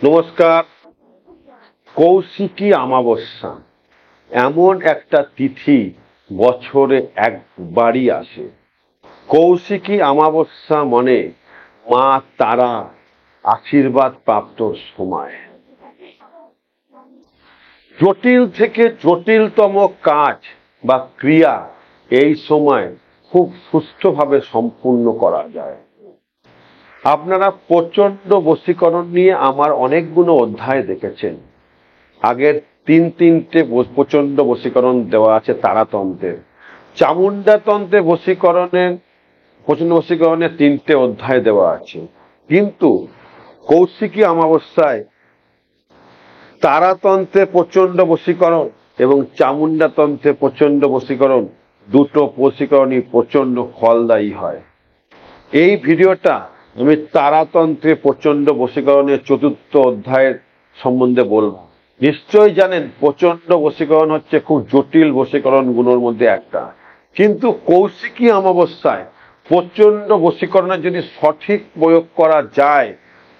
নমস্কার। কৌশিকী অমাবস্যা এমন একটা তিথি বছরে একবারই আসে। কৌশিকী অমাবস্যা মানে মা তারা আশীর্বাদ প্রাপ্ত সময়। জটিল থেকে জটিলতম কাজ বা ক্রিয়া এই সময় খুব সুষ্ঠুভাবে সম্পূর্ণ করা যায়। আপনারা প্রচন্ড বশীকরণ নিয়ে আমার অনেকগুলো অধ্যায় দেখেছেন। আগের তিনটে প্রচন্ড বশীকরণ দেওয়া আছে তারাতন্ত্রের। চামুন্ডা তন্ত্রে প্রচন্ড বশীকরণের 3টে অধ্যায় দেওয়া আছে, কিন্তু কৌশিকী অমাবস্যায় তারাতন্ত্রে প্রচন্ড বশীকরণ এবং চামুন্ডা তন্ত্রে প্রচন্ড বশীকরণ, দুটো বশীকরণই প্রচন্ড ফলদায়ী হয়। এই ভিডিওটা আমি তারাতন্ত্রে প্রচন্ড বশীকরণের 4র্থ অধ্যায়ের সম্বন্ধে বলবো। নিশ্চয়ই জানেন প্রচন্ড বশীকরণ হচ্ছে খুব জটিল বশীকরণ গুলোর মধ্যে একটা, কিন্তু কৌশিকী অমাবস্যায় প্রচন্ড বশীকরণের যদি সঠিক প্রয়োগ করা যায়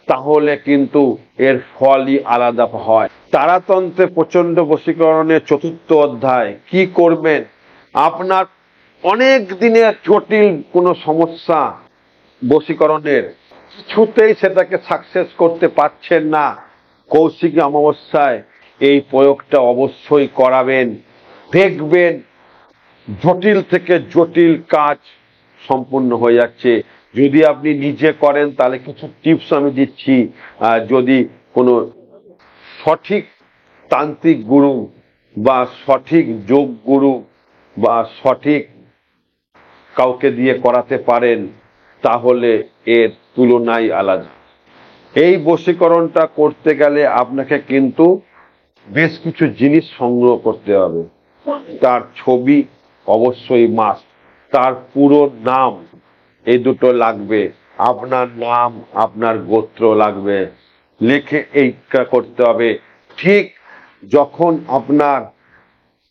তাহলে কিন্তু এর ফলই আলাদা হয়। তারাতন্ত্রে প্রচন্ড বশীকরণের 4র্থ অধ্যায় কি করবেন? আপনার অনেক দিনের জটিল কোনো সমস্যা বশীকরণের, কিছুতেই সেটাকে সাকসেস করতে পারছেন না, কৌশিকী অমাবস্যায় এই প্রয়োগটা অবশ্যই করাবেন। দেখবেন জটিল থেকে জটিল কাজ সম্পূর্ণ হয়ে যাচ্ছে। যদি আপনি নিজে করেন তাহলে কিছু টিপস আমি দিচ্ছি। যদি কোনো সঠিক তান্ত্রিক গুরু বা সঠিক যোগ গুরু বা সঠিক কাউকে দিয়ে করাতে পারেন তাহলে এর তুলনাই আলাদা। এই বশীকরণটা করতে গেলে আপনাকে কিন্তু বেশ কিছু জিনিস সংগ্রহ করতে হবে। তার ছবি অবশ্যই মাস্ট, তার পুরো নাম এই দুটো লাগবে, আপনার নাম আপনার গোত্র লাগবে, লিখে এইটা করতে হবে। ঠিক যখন আপনার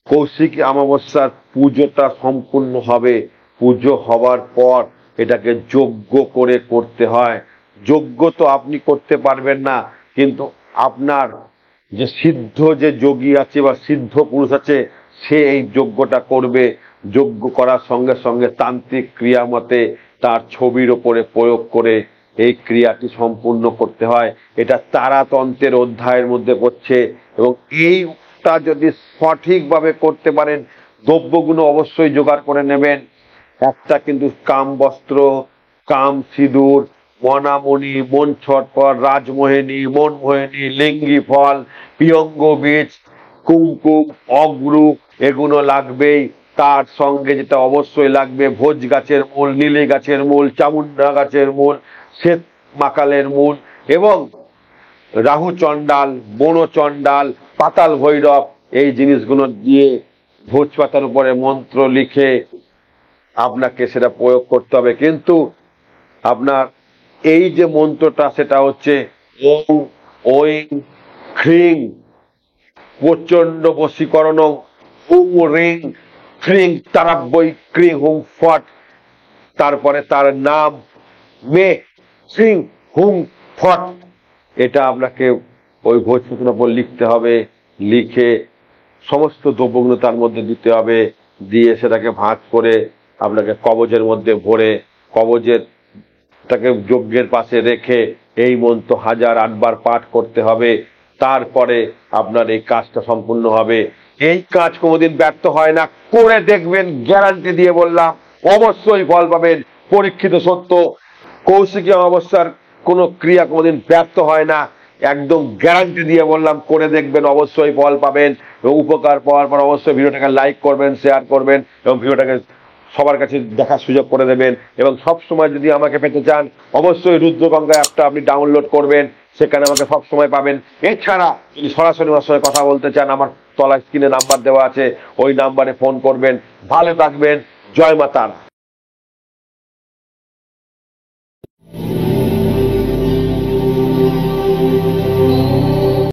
কৌশিকী অমাবস্যার পুজোটা সম্পূর্ণ হবে, পুজো হওয়ার পর এটাকে যজ্ঞ করে করতে হয়। যজ্ঞ তো আপনি করতে পারবেন না, কিন্তু আপনার যে সিদ্ধ যে যোগী আছে বা সিদ্ধ পুরুষ আছে সে এই যজ্ঞটা করবে। যজ্ঞ করার সঙ্গে সঙ্গে তান্ত্রিক ক্রিয়া মতে তার ছবির ওপরে প্রয়োগ করে এই ক্রিয়াটি সম্পূর্ণ করতে হয়। এটা তারাতন্ত্রের অধ্যায়ের মধ্যে পড়ছে, এবং এইটা যদি সঠিকভাবে করতে পারেন দ্রব্যগুলো অবশ্যই জোগাড় করে নেবেন। একটা কিন্তু কাম বস্ত্র, কাম সিঁদুর, মনামণি, মন ছটপট, রাজমোহিনী, মনমোহিনী, লিঙ্গি ফল, পিয়ঙ্গ বীজ, কুমকুম, অগ্রু, এগুলো লাগবেই। তার সঙ্গে যেটা অবশ্যই লাগবে ভোজ গাছের মূল, নীলি গাছের মূল, চামুন্ডা গাছের মূল, শ্বেত মাকালের মূল, এবং রাহু চণ্ডাল, বন চণ্ডাল, পাতাল ভৈরব, এই জিনিসগুলো দিয়ে ভোজ পাতার উপরে মন্ত্র লিখে আপনাকে সেটা প্রয়োগ করতে হবে। কিন্তু আপনার এই যে মন্ত্রটা সেটা হচ্ছে ওং ঐং হ্রিং প্রচন্ড বশীকরণ, হুং রিং হ্রিং তারাব্বৈ ক্রিং হুং ফট, তারপরে তার নাম মে হ্রিং হুং ফট। এটা আপনাকে ওই ভোজপত্রের উপর লিখতে হবে, লিখে সমস্ত দ্রব্যগুলো তার মধ্যে দিতে হবে, দিয়ে সেটাকে ভাঁজ করে আপনাকে কবজের মধ্যে ভরে কবজেরটাকে যজ্ঞের পাশে রেখে এই মন্ত্র 1008 বার পাঠ করতে হবে। তারপরে আপনার এই কাজটা সম্পূর্ণ হবে। এই কাজ কোনোদিন ব্যর্থ হয় না, করে দেখবেন, গ্যারান্টি দিয়ে বললাম অবশ্যই ফল পাবেন। পরীক্ষিত সত্য, কৌশিকী অমাবস্যার কোনো ক্রিয়া কোনোদিন ব্যর্থ হয় না, একদম গ্যারান্টি দিয়ে বললাম, করে দেখবেন অবশ্যই ফল পাবেন। এবং উপকার পাওয়ার পর অবশ্যই ভিডিওটাকে লাইক করবেন, শেয়ার করবেন এবং ভিডিওটাকে সবার কাছে দেখার সুযোগ করে দেবেন। এবং সব সময় যদি আমাকে পেতে চান অবশ্যই রুদ্রগঙ্গা অ্যাপটা আপনি ডাউনলোড করবেন, সেখানে আমাকে সব সময় পাবেন। এছাড়া যদি সরাসরি আমার সঙ্গে কথা বলতে চান আমার তলায় স্ক্রিনে নাম্বার দেওয়া আছে, ওই নাম্বারে ফোন করবেন। ভালো থাকবেন, জয় মা তারা।